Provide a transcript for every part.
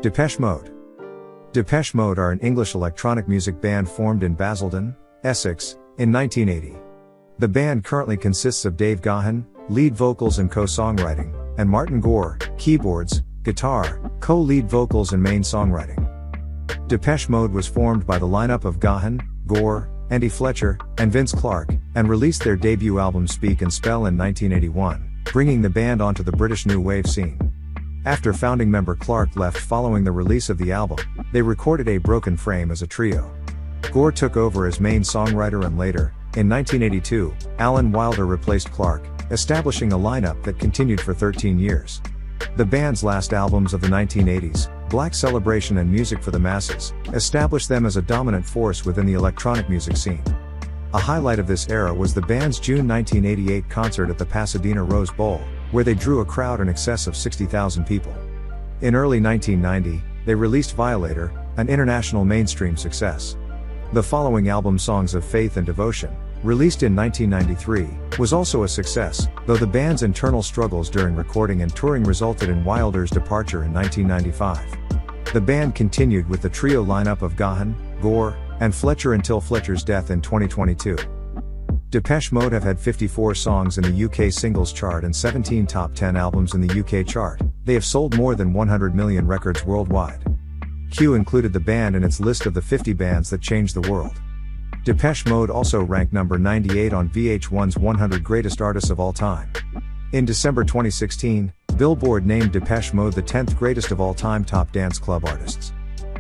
Depeche Mode. Depeche Mode are an English electronic music band formed in Basildon, Essex, in 1980. The band currently consists of Dave Gahan, lead vocals and co-songwriting, and Martin Gore, keyboards, guitar, co-lead vocals and main songwriting. Depeche Mode was formed by the lineup of Gahan, Gore, Andy Fletcher, and Vince Clarke, and released their debut album Speak and Spell in 1981, bringing the band onto the British new wave scene. After founding member Clarke left following the release of the album, they recorded A Broken Frame as a trio. Gore took over as main songwriter, and later, in 1982, Alan Wilder replaced Clarke, establishing a lineup that continued for 13 years. The band's last albums of the 1980s, Black Celebration and Music for the Masses, established them as a dominant force within the electronic music scene. A highlight of this era was the band's June 1988 concert at the Pasadena Rose Bowl, where they drew a crowd in excess of 60,000 people. In early 1990, they released Violator, an international mainstream success. The following album, Songs of Faith and Devotion, released in 1993, was also a success, though the band's internal struggles during recording and touring resulted in Wilder's departure in 1995. The band continued with the trio lineup of Gahan, Gore, and Fletcher until Fletcher's death in 2022. Depeche Mode have had 54 songs in the UK singles chart and 17 top 10 albums in the UK chart. They have sold more than 100 million records worldwide. Q included the band in its list of the 50 bands that changed the world. Depeche Mode also ranked number 98 on VH1's 100 Greatest Artists of All Time. In December 2016, Billboard named Depeche Mode the 10th greatest of all time top dance club artists.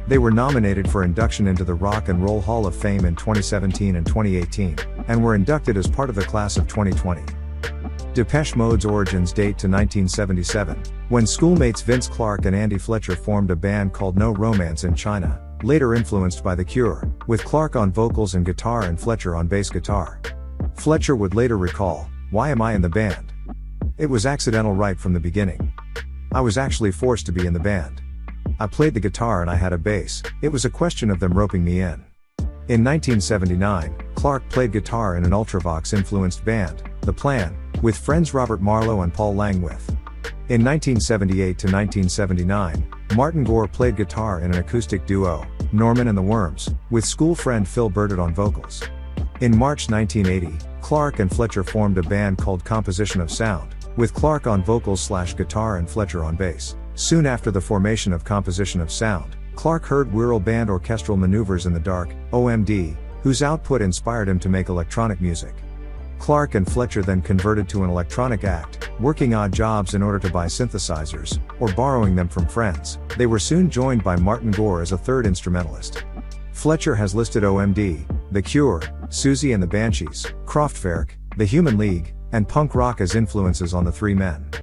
They were nominated for induction into the Rock and Roll Hall of Fame in 2017 and 2018, and were inducted as part of the class of 2020. Depeche Mode's origins date to 1977, when schoolmates Vince Clarke and Andy Fletcher formed a band called No Romance in China, later influenced by The Cure, with Clarke on vocals and guitar and Fletcher on bass guitar. Fletcher would later recall, "Why am I in the band? It was accidental right from the beginning. I was actually forced to be in the band. I played the guitar and I had a bass, it was a question of them roping me in." In 1979, Clarke played guitar in an Ultravox-influenced band, The Plan, with friends Robert Marlowe and Paul Langwith. In 1978 to 1979, Martin Gore played guitar in an acoustic duo, Norman and the Worms, with school friend Phil Burdett on vocals. In March 1980, Clarke and Fletcher formed a band called Composition of Sound, with Clarke on vocals/guitar and Fletcher on bass. Soon after the formation of Composition of Sound, Clarke heard Wirral Band Orchestral Maneuvers in the Dark, OMD, whose output inspired him to make electronic music. Clarke and Fletcher then converted to an electronic act, working odd jobs in order to buy synthesizers, or borrowing them from friends. They were soon joined by Martin Gore as a third instrumentalist. Fletcher has listed OMD, The Cure, Susie and the Banshees, Kraftwerk, The Human League, and punk rock as influences on the three men.